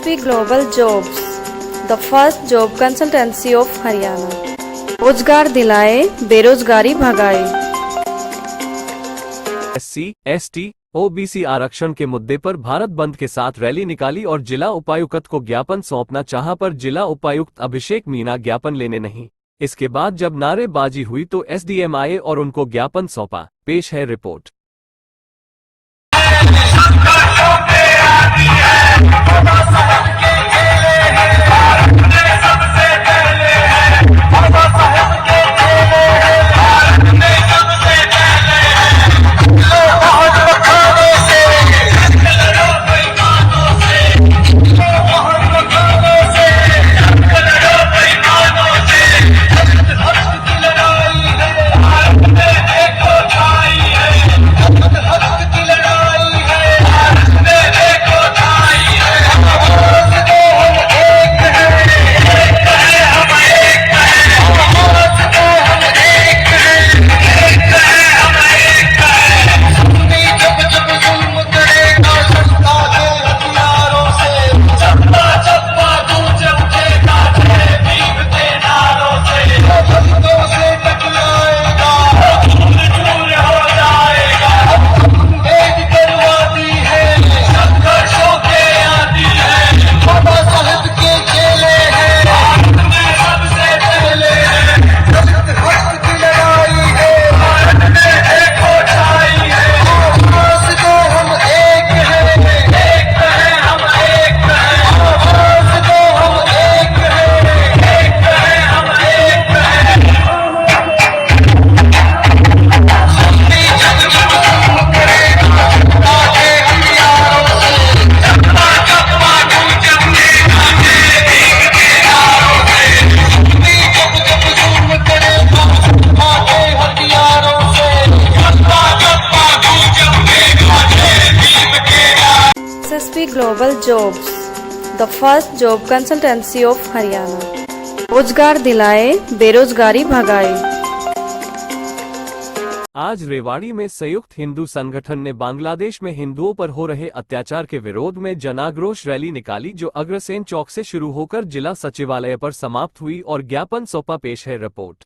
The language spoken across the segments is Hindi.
SSP Global Jobs, the first job consultancy of Haryana. रोजगार दिलाए, बेरोजगारी भगाए। SC, ST, OBC आरक्षण के मुद्दे पर भारत बंद के साथ रैली निकाली और जिला उपायुक्त को ज्ञापन सौंपना चाहा, पर जिला उपायुक्त अभिषेक मीणा ज्ञापन लेने नहीं। इसके बाद जब नारेबाजी हुई तो SDM आए और उनको ज्ञापन सौंपा। पेश है report. SSP Global Jobs, the first job consultancy of Haryana. रोजगार दिलाए, बेरोजगारी भगाए। आज रेवाड़ी में संयुक्त हिंदू संगठन ने बांग्लादेश में हिंदुओं पर हो रहे अत्याचार के विरोध में जनाक्रोश रैली निकाली, जो अग्रसेन चौक से शुरू होकर जिला सचिवालय पर समाप्त हुई और ज्ञापन सौंपा। पेश है रिपोर्ट।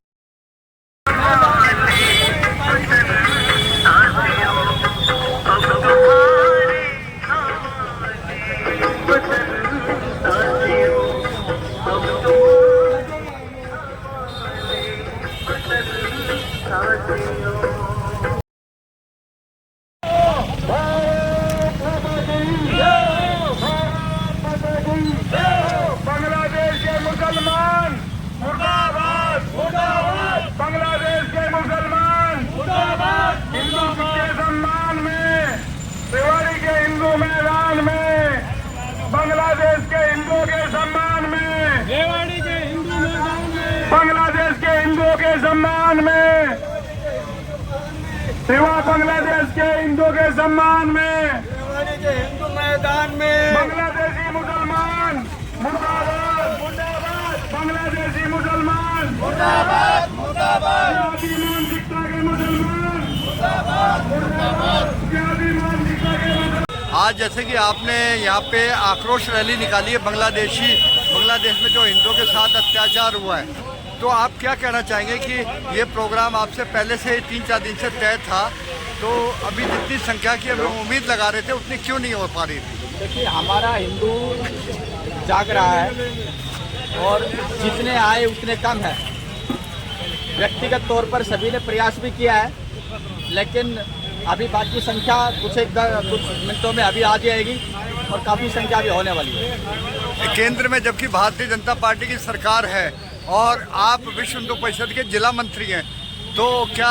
बांग्लादेश के मुसलमान मुर्दाबाद, मुर्दाबाद। बांग्लादेश के मुसलमान मुर्दाबाद। हिंदू के सम्मान में, रेवाड़ी के हिंदू मैदान में, बांग्लादेश के हिंदुओं के सम्मान में, रेवाड़ी के हिंदू मैदान में, बांग्लादेश के हिंदुओं के सम्मान में, सेवा बांग्लादेश के हिंदुओं के सम्मान में, रेवाड़ी के हिंदू मैदान में, बांग्लादेशी मुसलमान मुर्दाबाद, मुर्दाबाद। बांग्लादेशी मुसलमान मुर्दाबाद, मुर्दाबाद। मानसिकता के मुसलमान मुर्दाबाद, मुर्दाबाद। मानसिकता के मुसलमान। आज जैसे कि आपने यहाँ पे आक्रोश रैली निकाली है बांग्लादेश में जो हिंदुओं के साथ अत्याचार हुआ है, तो आप क्या कहना चाहेंगे कि ये प्रोग्राम आपसे पहले से 3-4 दिन से तय था, तो अभी जितनी संख्या की हम उम्मीद लगा रहे थे उतनी क्यों नहीं हो पा रही थी? देखिए, हमारा हिंदू जाग रहा है और जितने आए उतने कम है। व्यक्तिगत तौर पर सभी ने प्रयास भी किया है, लेकिन अभी बाकी संख्या कुछ मिनटों में अभी आ जाएगी और काफ़ी संख्या भी होने वाली है। केंद्र में जबकि भारतीय जनता पार्टी की सरकार है और आप विश्व हिंदू परिषद के जिला मंत्री हैं, तो क्या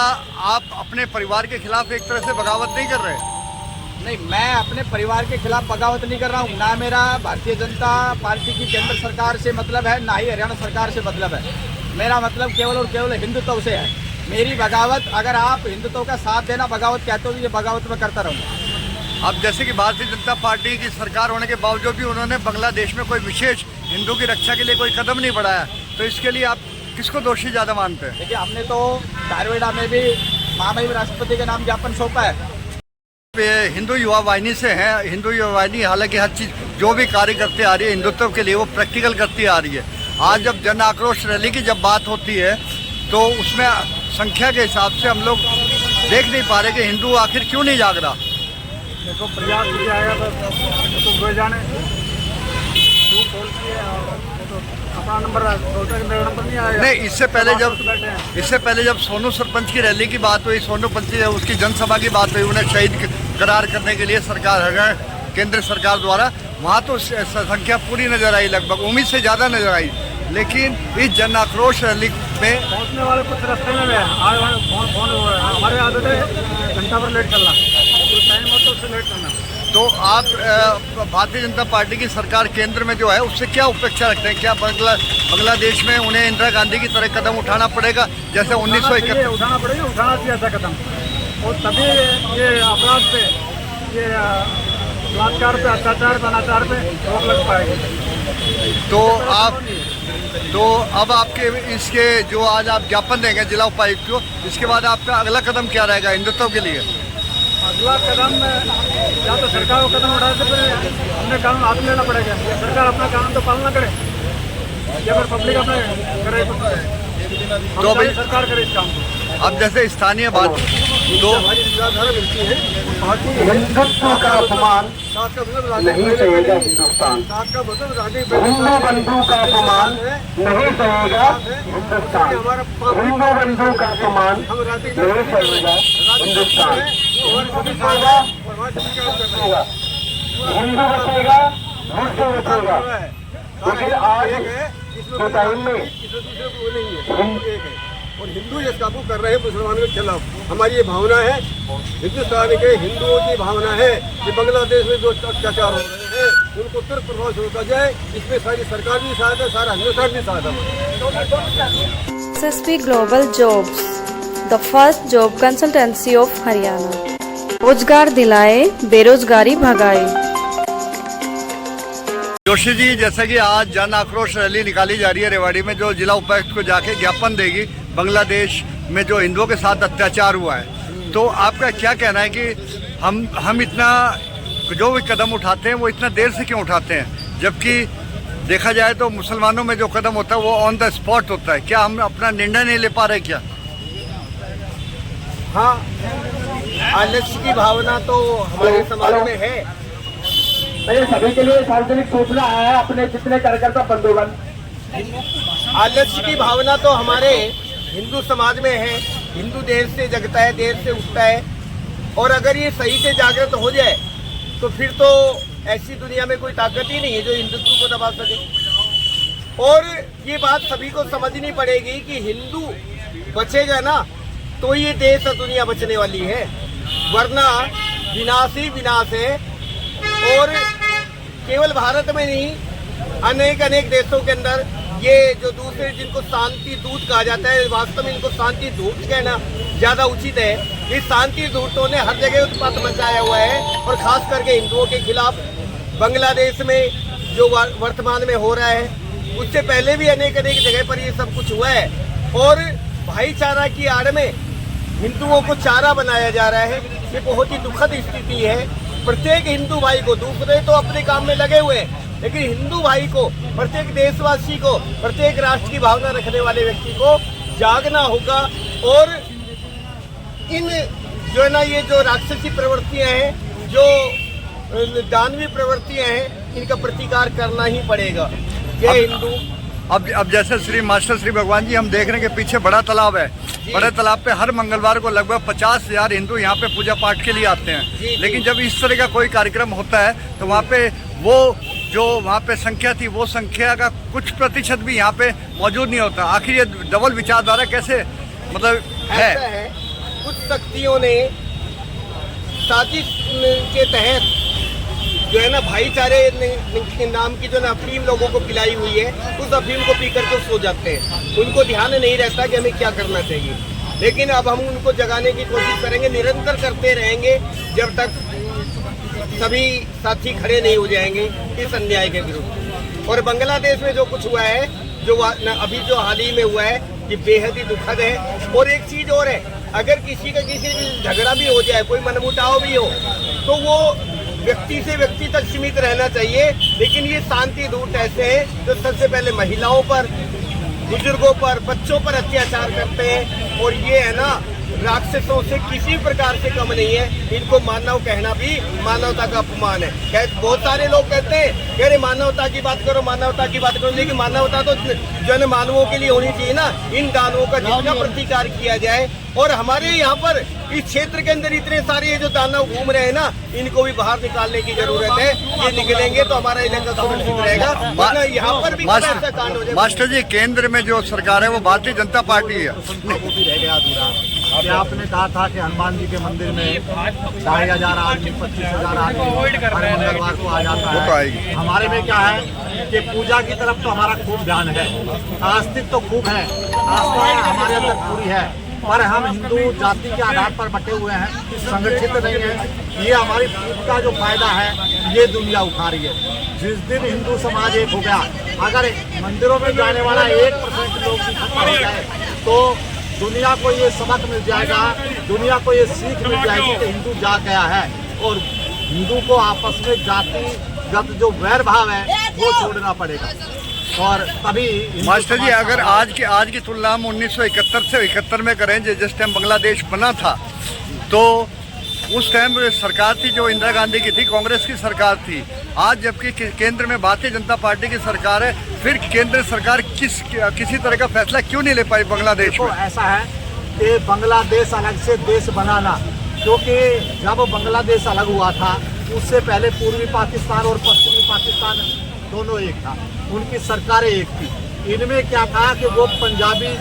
आप अपने परिवार के खिलाफ एक तरह से बगावत नहीं कर रहे? नहीं, मैं अपने परिवार के खिलाफ बगावत नहीं कर रहा हूँ। ना मेरा भारतीय जनता पार्टी की केंद्र सरकार से मतलब है, ना ही हरियाणा सरकार से मतलब है। मेरा मतलब केवल और केवल हिंदुत्व से है। मेरी बगावत, अगर आप हिंदुत्व का साथ देना बगावत कहते हो तो ये बगावत में करता रहूँगा। अब जैसे कि भारतीय जनता पार्टी की सरकार होने के बावजूद भी उन्होंने बांग्लादेश में कोई विशेष हिंदू की रक्षा के लिए कोई कदम नहीं बढ़ाया, तो इसके लिए आप किसको दोषी ज़्यादा मानते हैं? देखिए, हमने तो धारवेड़ा में भी महामहिम राष्ट्रपति के नाम ज्ञापन सौंपा है। हिंदू युवा वाहिनी से हैं। हिंदू युवा वाहिनी हालांकि हर चीज़ जो भी कार्य करते आ रही है हिंदुत्व के लिए वो प्रैक्टिकल करती आ रही है। आज जब जन आक्रोश रैली की जब बात होती है तो उसमें संख्या के हिसाब से हम लोग देख नहीं पा रहे कि हिंदू आखिर क्यों नहीं जाग रहा। देखो प्रयास किया आएगा तो जाने अपना नंबर नहीं आएगा। नहीं, इससे पहले जब सोनू सरपंच की रैली की बात हुई, सोनू पंच उसकी जनसभा की बात हुई, उन्हें शहीद करार करने के लिए सरकार केंद्र सरकार द्वारा, वहाँ तो संख्या पूरी नजर आई, लगभग उम्मीद से ज़्यादा नजर आई। लेकिन इस जन आक्रोश रैली में पहुँचने वाले कुछ रास्ते में फोन हमारे आदत है घंटा पर लेट करना, तो टाइम हो तो उससे लेट करना। तो आप भारतीय जनता पार्टी की सरकार केंद्र में जो है उससे क्या अपेक्षा रखते हैं? क्या बांग्लादेश में उन्हें इंदिरा गांधी की तरह कदम उठाना पड़ेगा जैसे 1971? उठाना पड़ेगा, उठाना चाहिए ऐसा कदम, और तभी ये अपराध पे, ये बलात्कार पे, अत्याचार पे, अनाचार पे रोक लग पाएगी। तो अब आपके इसके जो आज आप ज्ञापन देंगे जिला उपायुक्त को, इसके बाद आपका अगला कदम क्या रहेगा हिंदुत्व के लिए? अगला कदम या तो सरकार को कदम उठाने से पहले हमने कानून हाथ में लेना पड़ेगा। या सरकार अपना कानून तो पालना करे या फिर पब्लिक अपने करे, तो भाई सरकार करे इस काम को। अब जैसे स्थानीय बात तो हमारी विचारधारा मिलती है, हिंदुत्व का अपमान नहीं सहेगा हिंदुस्तान, हिंदू बंधु का अपमान नहीं सहेगा हिंदुस्तान, हिंदू बंधु का अपमान नहीं सहेगा हिंदुस्तान। हिंदू बचेगा, मुस्लिम बचेगा। लेकिन आज के टाइम में और हिंदू जिस काबू कर रहे हैं मुसलमानों के खिलाफ, हमारी ये भावना है, हिंदुस्तान के हिंदुओं की भावना है कि बांग्लादेश में जो अत्याचार हो रहे हैं उनको तुरंत प्रभाव से रोका जाए। इसमें सारी सरकार भी साथ है, सारा हिंदुस्तान भी साथ है। SSP Global Jobs, the first job consultancy of Haryana. रोजगार दिलाए, बेरोजगारी भगाए। जोशी जी, जैसा कि आज जन आक्रोश रैली निकाली जा रही है रेवाड़ी में, जो जिला उपायुक्त को जाके ज्ञापन देगी बांग्लादेश में जो हिंदुओं के साथ अत्याचार हुआ है, तो आपका क्या कहना है कि हम इतना जो भी कदम उठाते हैं वो इतना देर से क्यों उठाते हैं, जबकि देखा जाए तो मुसलमानों में जो कदम होता है वो ऑन द स्पॉट होता है? क्या हम अपना निर्णय नहीं ले पा रहे क्या? हाँ, आलस्य की भावना तो हमारे समाज में है। सभी के लिए सार्वजनिक सूचना है, अपने जितने कार्यकर्ता बंधुगण, आलस्य की भावना तो हमारे हिंदू समाज में है। हिंदू देर से जगता है, देर से उठता है, और अगर ये सही से जागृत हो जाए तो फिर तो ऐसी दुनिया में कोई ताकत ही नहीं है जो हिंदुत्व को दबा सके। और ये बात सभी को समझनी पड़ेगी कि हिंदू बचेगा ना तो ये देश और दुनिया बचने वाली है, वरना विनाश ही विनाश है। और केवल भारत में नहीं, अनेक देशों के अंदर ये जो दूसरे जिनको शांति दूत कहा जाता है, वास्तव में इनको शांति दूत कहना ज़्यादा उचित है। इस शांति दूतों ने हर जगह उत्पात मचाया हुआ है, और खास करके हिंदुओं के खिलाफ। बांग्लादेश में जो वर्तमान में हो रहा है, उससे पहले भी अनेक जगह पर ये सब कुछ हुआ है। और भाईचारा की आड़ में हिंदुओं को चारा बनाया जा रहा है। ये बहुत ही दुखद स्थिति है। प्रत्येक हिंदू भाई को, दूसरे तो अपने काम में लगे हुए हैं, लेकिन हिंदू भाई को, प्रत्येक देशवासी को, प्रत्येक राष्ट्र की भावना रखने वाले व्यक्ति को जागना होगा, और इन जो है ना, ये जो राक्षसी प्रवृत्तियां हैं, जो दानवी प्रवृत्तियां हैं, इनका प्रतिकार करना ही पड़ेगा। जय हिंदू। अब जैसे श्री मास्टर श्री भगवान जी, हम देख रहे हैं कि पीछे बड़ा तालाब है। बड़े तालाब पे हर मंगलवार को लगभग 50,000 हिंदू यहाँ पे पूजा पाठ के लिए आते हैं। लेकिन जब इस तरह का कोई कार्यक्रम होता है तो वहाँ पे वो जो वहाँ पे संख्या थी, वो संख्या का कुछ प्रतिशत भी यहाँ पे मौजूद नहीं होता। आखिर ये डबल विचारधारा कैसे मतलब है? कुछ शक्तियों ने साजिश के तहत जो है ना, भाईचारे के नाम की जो ना अफीम लोगों को पिलाई हुई है, उस अफीम को पी करके सो जाते हैं। उनको ध्यान नहीं रहता कि हमें क्या करना चाहिए। लेकिन अब हम उनको जगाने की कोशिश करेंगे, निरंतर करते रहेंगे जब तक सभी साथी खड़े नहीं हो जाएंगे इस अन्याय के विरुद्ध। और बांग्लादेश में जो कुछ हुआ है, जो अभी जो हाल ही में हुआ है, ये बेहद ही दुखद है। और एक चीज और है अगर किसी का किसी से झगड़ा भी हो जाए, कोई मनमुटाव भी हो, तो वो व्यक्ति से व्यक्ति तक सीमित रहना चाहिए। लेकिन ये शांति दूत ऐसे हैं जो सबसे पहले महिलाओं पर, बुजुर्गों पर, बच्चों पर अत्याचार करते हैं। और ये है ना, राक्षसों से किसी प्रकार से कम नहीं है। इनको मानव कहना भी मानवता का अपमान है। बहुत सारे लोग कहते हैं कि अरे मानवता की बात करो, मानवता की बात करो, लेकिन मानवता तो जन मानवों के लिए होनी चाहिए ना। इन दानवों का जितना प्रतिकार किया जाए, और हमारे यहाँ पर इस क्षेत्र के अंदर इतने सारे ये जो दानव घूम रहे हैं ना, इनको भी बाहर निकालने की जरूरत है। ये निकलेंगे तो हमारा इलाका सुरक्षित रहेगा, वरना यहाँ पर भी ऐसा कांड हो जाए। मास्टर जी, केंद्र में जो सरकार है वो भारतीय जनता पार्टी है। रह गया अधूरा। अभी आपने कहा था कि हनुमान जी के मंदिर में 2,500 आदमी, 25,000 आदमी हर मंगलवार को आ जाता वो तो है। आएगी। हमारे में क्या है कि पूजा की तरफ तो हमारा खूब ध्यान है, आस्तिक तो खूब है, आस्था हमारे अंदर पूरी है, पर हम हिंदू जाति के आधार पर बटे हुए हैं, संगठित नहीं है। ये हमारी फूट का जो फायदा है ये दुनिया उठा रही है। जिस दिन हिंदू समाज एक हो गया, अगर मंदिरों में जाने वाला 1% लोग भी खत्म हो जाए तो दुनिया को ये सबक मिल जाएगा, दुनिया को ये सीख मिल जाएगी कि हिंदू जा गया है। और हिंदू को आपस में जातिगत जो वैर भाव है वो छोड़ना पड़ेगा। और तभी मास्टर जी, अगर आज की तुलना में 1971 से 71 में करें, जिस टाइम बांग्लादेश बना था, तो उस टाइम सरकार थी जो इंदिरा गांधी की थी, कांग्रेस की सरकार थी। आज जबकि केंद्र में भारतीय जनता पार्टी की सरकार है, फिर केंद्र सरकार किसी तरह का फैसला क्यों नहीं ले पाई बांग्लादेश में? ऐसा है कि बांग्लादेश अलग से देश बनाना, क्योंकि जब बांग्लादेश अलग हुआ था उससे पहले पूर्वी पाकिस्तान और पश्चिमी पाकिस्तान दोनों एक था, उनकी सरकारें एक थी। इनमें क्या था कि वो पंजाबी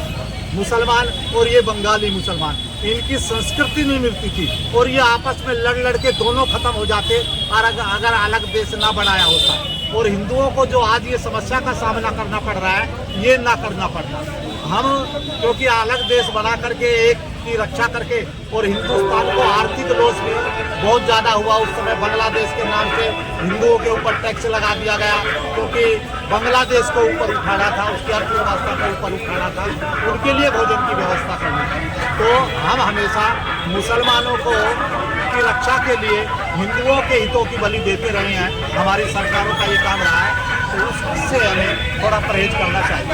मुसलमान और ये बंगाली मुसलमान, इनकी संस्कृति नहीं मिलती थी और ये आपस में लड़ के दोनों खत्म हो जाते और अगर अलग देश ना बनाया होता। और हिंदुओं को जो आज ये समस्या का सामना करना पड़ रहा है, ये ना करना पड़ता। हम क्योंकि अलग देश बना करके एक की रक्षा करके, और हिंदुस्तान को आर्थिक लॉस भी बहुत ज़्यादा हुआ। उस समय बांग्लादेश के नाम से हिंदुओं के ऊपर टैक्स लगा दिया गया, क्योंकि बांग्लादेश को ऊपर उठाना था, उसकी अर्थव्यवस्था को ऊपर उठाना था, उनके लिए भोजन की व्यवस्था करनी थी। तो हम हमेशा मुसलमानों को की रक्षा के लिए हिंदुओं के हितों की बलि देते रहे हैं। हमारी सरकारों का ये काम रहा है, तो उससे हमें थोड़ा परहेज करना चाहिए।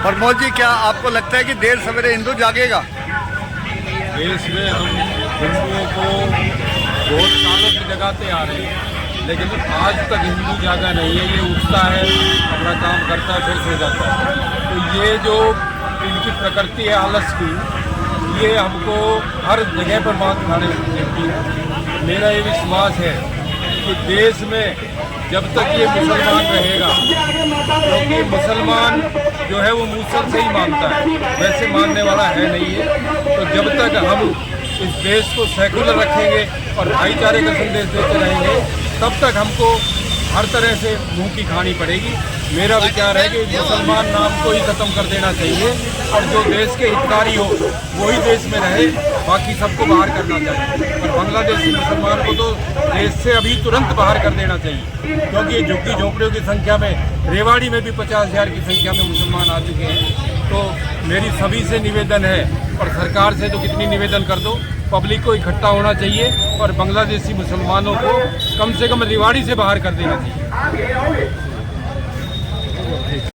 प्रमोद जी, क्या आपको लगता है कि देर सवेरे हिंदू जागेगा? देश में हम हिंदुओं को बहुत सालों से जगाते आ रहे हैं, लेकिन आज तक हिंदू जागा नहीं है। ये उठता है, अपना काम करता है, फिर सो जाता है। तो ये जो इनकी प्रकृति है आलस की, ये हमको हर जगह पर बात उठाने लगती है। मेरा ये विश्वास है कि देश में जब तक ये मुसलमान रहेगा, क्योंकि मुसलमान जो है वो मूसल से ही मानता है, वैसे मानने वाला है नहीं है। तो जब तक हम इस देश को सेकुलर रखेंगे और भाईचारे का संदेश देते रहेंगे, तब तक हमको हर तरह से मुंह की खानी पड़ेगी। मेरा विचार है कि मुसलमान नाम को ही खत्म कर देना चाहिए और जो देश के हितकारी हो वही देश में रहे, बाकी सबको बाहर करना चाहिए। और बांग्लादेशी मुसलमान को तो देश से अभी तुरंत बाहर कर देना चाहिए, क्योंकि झुग्गी झोंपड़ियों की संख्या में रेवाड़ी में भी 50,000 की संख्या में मुसलमान आ चुके हैं। तो मेरी सभी से निवेदन है, और सरकार से तो कितनी निवेदन कर दो, पब्लिक को इकट्ठा होना चाहिए और बांग्लादेशी मुसलमानों को कम से कम रेवाड़ी से बाहर कर देना चाहिए।